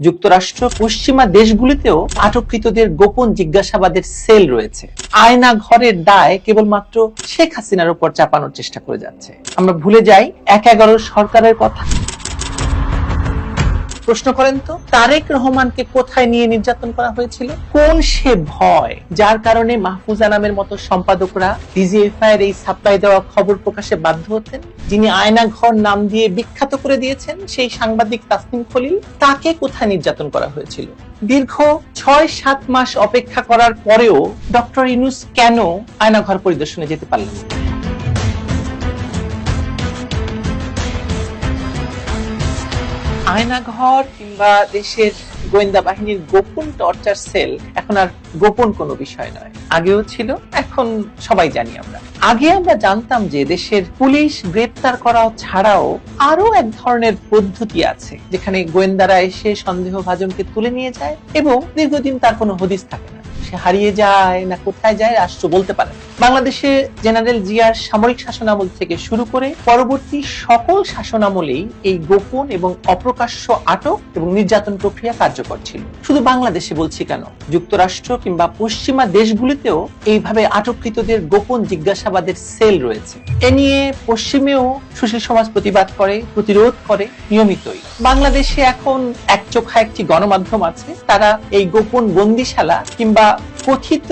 যুক্তরাষ্ট্র পশ্চিমা দেশগুলিতেও আটককৃতদের গোপন জিজ্ঞাসাবাদের সেল রয়েছে। আয়না ঘরের দায় কেবলমাত্র শেখ হাসিনার উপর চাপানোর চেষ্টা করে যাচ্ছে। আমরা ভুলে যাই ১/১১ সরকারের কথা। প্রশ্ন করেন তো, তারেক রহমানকে কোথায় নিয়ে নির্যাতন করা হয়েছিল? কোন সে ভয় যার কারণে মাহফুজা নামের মতো সম্পাদকরা ডিজিএফআই এর এই সাপ্লাই দেওয়া খবর প্রকাশে বাধ্য হতেন? যিনি আয়না ঘর নাম দিয়ে বিখ্যাত করে দিয়েছেন সেই সাংবাদিক তাসনিম খলিল, তাকে কোথায় নির্যাতন করা হয়েছিল? দীর্ঘ ৬-৭ মাস অপেক্ষা করার পরেও ডক্টর ইউনূস কেন আয়না ঘর পরিদর্শনে যেতে পারলেন না? আয়নাঘর কিংবা দেশের গোয়েন্দা বাহিনীর গোপন টর্চার সেল এখন আর গোপন কোনো বিষয় নয়। আগেও ছিল, এখন সবাই জানি আমরা। আগে আমরা জানতাম যে দেশের পুলিশ গ্রেপ্তার করা ছাড়াও আরো এক ধরনের পদ্ধতি আছে, যেখানে গোয়েন্দারা এসে সন্দেহভাজনকে তুলে নিয়ে যায় এবং দীর্ঘদিন তার কোনো হদিস থাকে না। সে হারিয়ে যায় না কোথায় যায় রাষ্ট্র বলতে পারে। বাংলাদেশে জেনারেল জিয়ার সামরিক শাসনামল থেকে শুরু করে পরবর্তী সকল শাসনামলেই এই গোপন এবং অপ্রকাশ্য আটক এবং নির্যাতন প্রক্রিয়া কার্যকর ছিল। শুধু বাংলাদেশে বলছি কেন, যুক্তরাষ্ট্র কিংবা পশ্চিমা দেশগুলিতেও এইভাবে আটককৃতদের গোপন জিজ্ঞাসাবাদের সেল রয়েছে। এ নিয়ে পশ্চিমেও সুশীল সমাজ প্রতিবাদ করে, প্রতিরোধ করে নিয়মিতই। বাংলাদেশে এখন একচোখা একটি গণমাধ্যম আছে, তারা এই গোপন বন্দিশালা কিংবা কথিত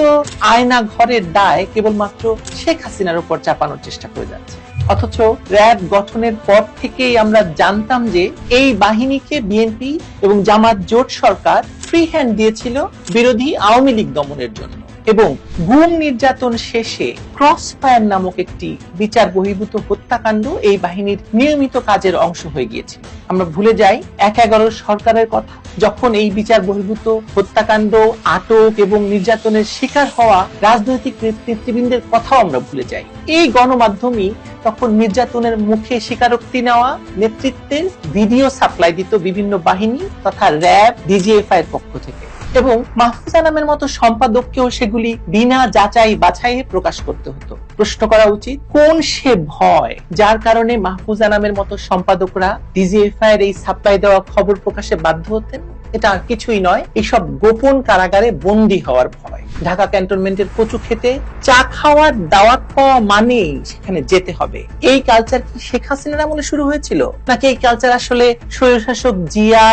আয়না ঘরের দায় কেবলমাত্র শেখ হাসিনার উপর চাপানোর চেষ্টা করে যাচ্ছে। অথচ র্যাব গঠনের পর থেকেই আমরা জানতাম যে এই বাহিনীকে বিএনপি এবং জামাত জোট সরকার ফ্রি হ্যান্ড দিয়েছিল বিরোধী আওয়ামী লীগ দমনের জন্য, এবং গুম নির্যাতন শেষে ক্রস ফায়ার নামক একটি বিচার বহির্ভূত হত্যাকাণ্ড এই বাহিনীর নিয়মিত কাজের অংশ হয়ে গিয়েছিল। আমরা ভুলে যাই ১/১১ সরকারের কথা, যখন এই বিচার বহির্ভূত হত্যাকাণ্ড, আটক এবং নির্যাতনের শিকার হওয়া রাজনৈতিক নেতৃবৃন্দের কথাও আমরা ভুলে যাই। এই গণমাধ্যমই তখন নির্যাতনের মুখে স্বীকারোক্তি নেওয়া নেতৃত্বের ভিডিও সাপ্লাই দিত বিভিন্ন বাহিনী তথা র্যাব, ডিজিএফআই এর পক্ষ থেকে, এবং মাহফুজা নামের মতো সম্পাদককেও সেগুলি বিনা যাচাই বাছাইয়ে প্রকাশ করতে হতো। প্রশ্ন করা উচিত, কোন সে ভয় যার কারণে মাহফুজা নামের মতো সম্পাদকরা ডিজিএফআই এর এই সাপ্লাই দেওয়া খবর প্রকাশে বাধ্য হতেন? এটা আর কিছুই নয়, এইসব গোপন কারাগারে বন্দী হওয়ার ভয়। ঢাকা ক্যান্টনমেন্টের কচু খেতে চা খাওয়ার দাওয়াত পাওয়া মানেই সেখানে যেতে হবে। এই কালচার কি শেখ হাসিনার আমলে শুরু হয়েছিল, নাকি এই কালচার আসলে স্বৈরশাসক জিয়া,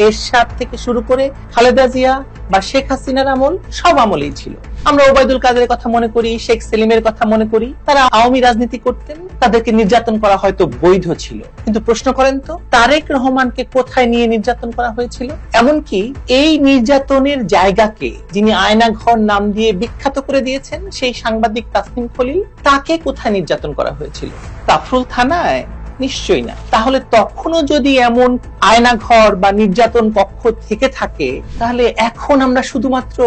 এরশাদ থেকে শুরু করে খালেদা জিয়া বা শেখ হাসিনার আমল, সব আমলেই ছিল? আমরা ওবায়দুল কাদেরের কথা মনে করি, শেখ সেলিমের কথা মনে করি, তারা আওয়ামী রাজনীতি করতেন, তাদেরকে নির্যাতন করা হয়তো বৈধ ছিল। কিন্তু প্রশ্ন করেন তো, তারেক রহমানকে কোথায় নিয়ে নির্যাতন করা হয়েছিল? এমনকি এই নির্যাতনের জায়গাকে যিনি আয়না ঘর নাম দিয়ে বিখ্যাত করে দিয়েছেন সেই সাংবাদিক তাসনিম খলিল, তাকে কোথায় নির্যাতন করা হয়েছিল? কাফরুল থানায়? নিশ্চয়ই না। তাহলে তখনও যদি এমন আয়নাঘর বা নির্যাতন কক্ষ থেকে থাকে, তাহলে এখন আমরা শুধুমাত্র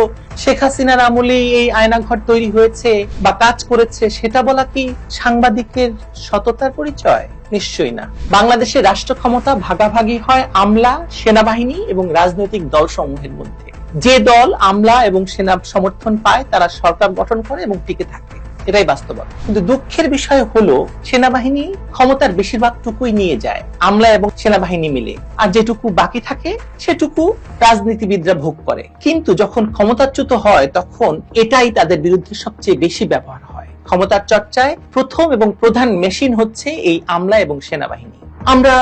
শেখ হাসিনার আমলেই এই আয়নাঘর তৈরি হয়েছে বা কাজ করেছে সেটা বলা কি সাংবাদিকের সততার পরিচয়? নিশ্চয়ই না। বাংলাদেশের রাষ্ট্র ক্ষমতা ভাগাভাগি হয় আমলা, সেনাবাহিনী এবং রাজনৈতিক দল সমূহের মধ্যে। যে দল আমলা এবং সেনা সমর্থন পায় তারা সরকার গঠন করে এবং টিকে থাকে, এটাই বাস্তবতা। কিন্তু দুঃখের বিষয় হলো সেনাবাহিনী ক্ষমতার বেশিরভাগটুকুই নিয়ে যায় আমলা এবং সেনাবাহিনী মিলে, আর যেটুকু বাকি থাকে সেটুকু রাজনীতিবিদরা ভোগ করে। কিন্তু যখন ক্ষমতাচ্যুত হয় তখন এটাই তাদের বিরুদ্ধে সবচেয়ে বেশি ব্যবহার হয়। ক্ষমতার চর্চায় প্রথম এবং প্রধান মেশিন হচ্ছে এই আমলা এবং সেনাবাহিনী। আমরা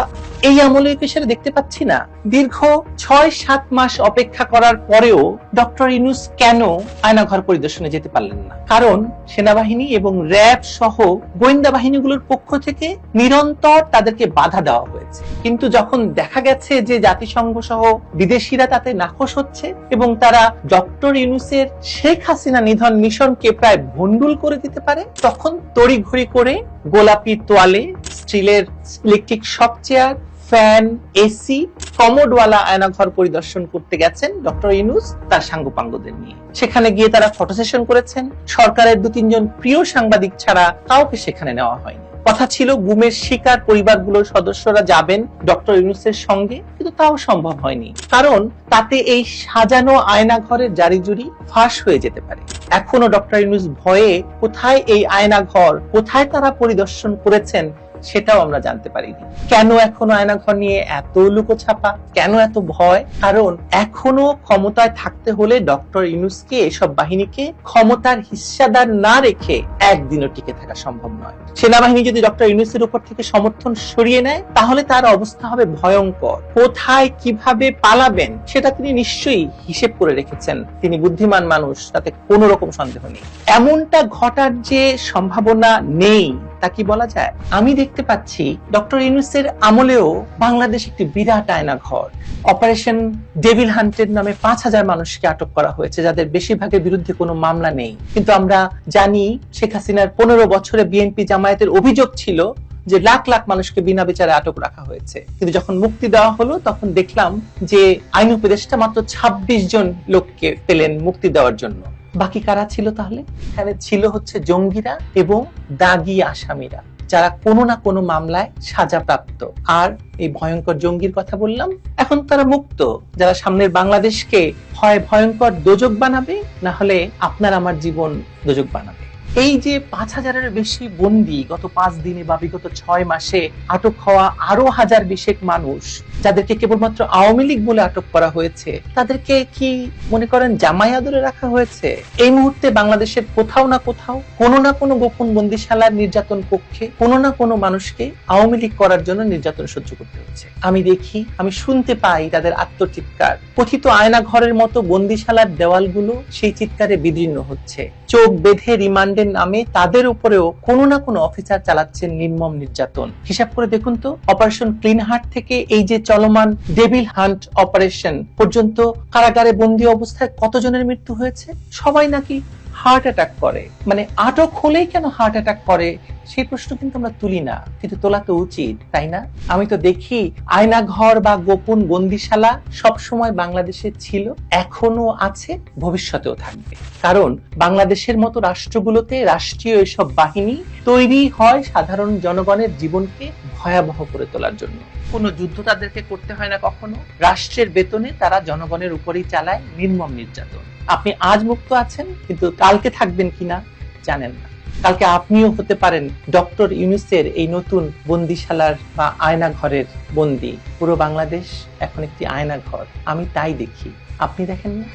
এই আমলে পেশারে দেখতে পাচ্ছি না। দীর্ঘ ৬-৭ মাস অপেক্ষা করার পরেও ডক্টর ইউনূস কেন আয়নাঘর পরিদর্শনে যেতে পারলেন না? কারণ সেনাবাহিনী এবং র্যাব সহ গোয়েন্দা বাহিনীগুলোর পক্ষ থেকে নিরন্তর তাদেরকে বাধা দেওয়া হয়েছে। কিন্তু যখন দেখা গেছে যে জাতিসংঘ সহ বিদেশিরা তাতে নাখোশ হচ্ছে এবং তারা ডক্টর ইউনূসের শেখ হাসিনা নিধন মিশনকে প্রায় ভণ্ডুল করে দিতে পারে, তখন তড়িঘড়ি করে গোলাপি তোয়ালে, স্টিলের electric shock chair, fan, AC, কমোডওয়ালা আয়নাঘর পরিদর্শন করতে গেছেন ডক্টর ইউনূস তার সাঙ্গপাঙ্গদের নিয়ে। সেখানে গিয়ে তারা ফটো সেশন করেছেন। সরকারের ২-৩ প্রিয় সাংবাদিক ছাড়া কাউকে সেখানে নেওয়া হয়নি। কথা ছিল গুমের শিকার পরিবারগুলোর সদস্যরা যাবেন ডক্টর ইউনূসের সঙ্গে, কিন্তু তাও সম্ভব হয়নি, কারণ তাতে এই সাজানো আয়নাঘরের জারিজুরি ফাঁস হয়ে যেতে পারে। এখনো ডক্টর ইউনূস ভয়ে কোথায় এই আয়নাঘর, কোথায় তারা পরিদর্শন করেছেন সেটাও আমরা জানতে পারিনি। কেন এখনো আয়নাঘর নিয়ে এত লুকোছাপা, কেন এত ভয়? কারণ এখনো ক্ষমতায় থাকতে হলে ডক্টর ইউনূসকে, এসব বাহিনীকে ক্ষমতার হিস্সাদার না রেখে একদিনও টিকে থাকা সম্ভব নয়। সেনাবাহিনী যদি ডক্টর ইউনূসের উপর থেকে সমর্থন সরিয়ে নেয় তাহলে তার অবস্থা হবে ভয়ঙ্কর। কোথায় কিভাবে পালাবেন সেটা তিনি নিশ্চয়ই হিসেব করে রেখেছেন। তিনি বুদ্ধিমান মানুষ, তাতে কোনো রকম সন্দেহ নেই। এমনটা ঘটার যে সম্ভাবনা নেই তা কি বলা যায়? আমি দেখতে পাচ্ছি ডক্টর ইউনূসের আমলেও বাংলাদেশ একটি বিরাট আয়নাঘর। অপারেশন ডেভিল হান্টের নামে ৫,০০০ মানুষকে আটক করা হয়েছে, যাদের বেশিরভাগের বিরুদ্ধে কোনো মামলা নেই। কিন্তু আমরা জানি শেখ হাসিনার ১৫ বছরে বিএনপি জামায়াতের অভিযোগ ছিল যে লাখ লাখ মানুষকে বিনা বিচারে আটক রাখা হয়েছে। কিন্তু যখন মুক্তি দেওয়া হলো তখন দেখলাম যে আইন উপদেষ্টা মাত্র ২৬ জন লোককে পেলেন মুক্তি দেওয়ার জন্য। বাকি কারা ছিল তাহলে? এখানে ছিল হচ্ছে জঙ্গিরা এবং দাগী আসামিরা, যারা কোনো না কোনো মামলায় সাজাপ্রাপ্ত। আর এই ভয়ঙ্কর জঙ্গির কথা বললাম, এখন তারা মুক্ত। যারা সামনের বাংলাদেশকে হয় ভয়ঙ্কর দোজক বানাবে, না হলে আপনার আমার জীবন দোজক বানাবে। এই যে ৫,০০০-এর বেশি বন্দী গত ৫ দিনে বা বিগত ৬ মাসে আটক হওয়া আরো হাজার বিশেক মানুষ, যাদেরকে কেবলমাত্র আওয়ামী লীগ বলে আটক করা হয়েছে, তাদেরকে কি মনে করেন জামাই আদরে রাখা হয়েছে? এই মুহূর্তে বাংলাদেশের কোথাও না কোথাও কোনো না কোনো গোপন বন্দিশালার নির্যাতন কক্ষে কোনো না কোনো মানুষকে আওয়ামী লীগ করার জন্য নির্যাতন সহ্য করতে হচ্ছে। আমি দেখি, আমি শুনতে পাই তাদের আত্মচিৎকার। কথিত আয়নাঘরের মতো বন্দিশালার দেওয়ালগুলো সেই চিৎকারে বিদীর্ণ হচ্ছে। চোখ বেঁধে রিমান্ডের নামে তাদের উপরেও কোনো না কোনো অফিসার চালাচ্ছেন নির্মম নির্যাতন। হিসাব করে দেখুন তো, অপারেশন ক্লিন হার্ট থেকে এই যে চলমান ডেভিল হান্ট অপারেশন পর্যন্ত কারাগারে বন্দী অবস্থায় কতজনের মৃত্যু হয়েছে? সবাই নাকি হার্ট অ্যাটাক করে। মানে আটক হলেই কেন হার্ট অ্যাটাক করে সেই প্রশ্ন কিন্তু আমরা তুলি না, কিন্তু তোলা তো উচিত, তাই না? আমি তো দেখি আয়নাঘর বা গোপন বন্দিশালা সবসময় বাংলাদেশে ছিল, এখনো আছে, ভবিষ্যতেও থাকবে। কারণ বাংলাদেশের মতো রাষ্ট্রগুলোতে রাষ্ট্রীয় এসব বাহিনী তৈরি হয় সাধারণ জনগণের জীবনকে ভয়াবহ করে তোলার জন্য। কোনো যুদ্ধ তাদেরকে করতে হয় না কখনো। রাষ্ট্রের বেতনে তারা জনগণের উপরেই চালায় নির্মম নির্যাতন। আপনি আজ মুক্ত আছেন, কিন্তু কালকে থাকবেন কিনা জানেন না। কালকে আপনিও হতে পারেন ডক্টর ইউনূসের এই নতুন বন্দিশালার বা আয়নাঘরের বন্দী। পুরো বাংলাদেশ এখন একটি আয়নাঘর, আমি তাই দেখি। আপনি দেখেন না?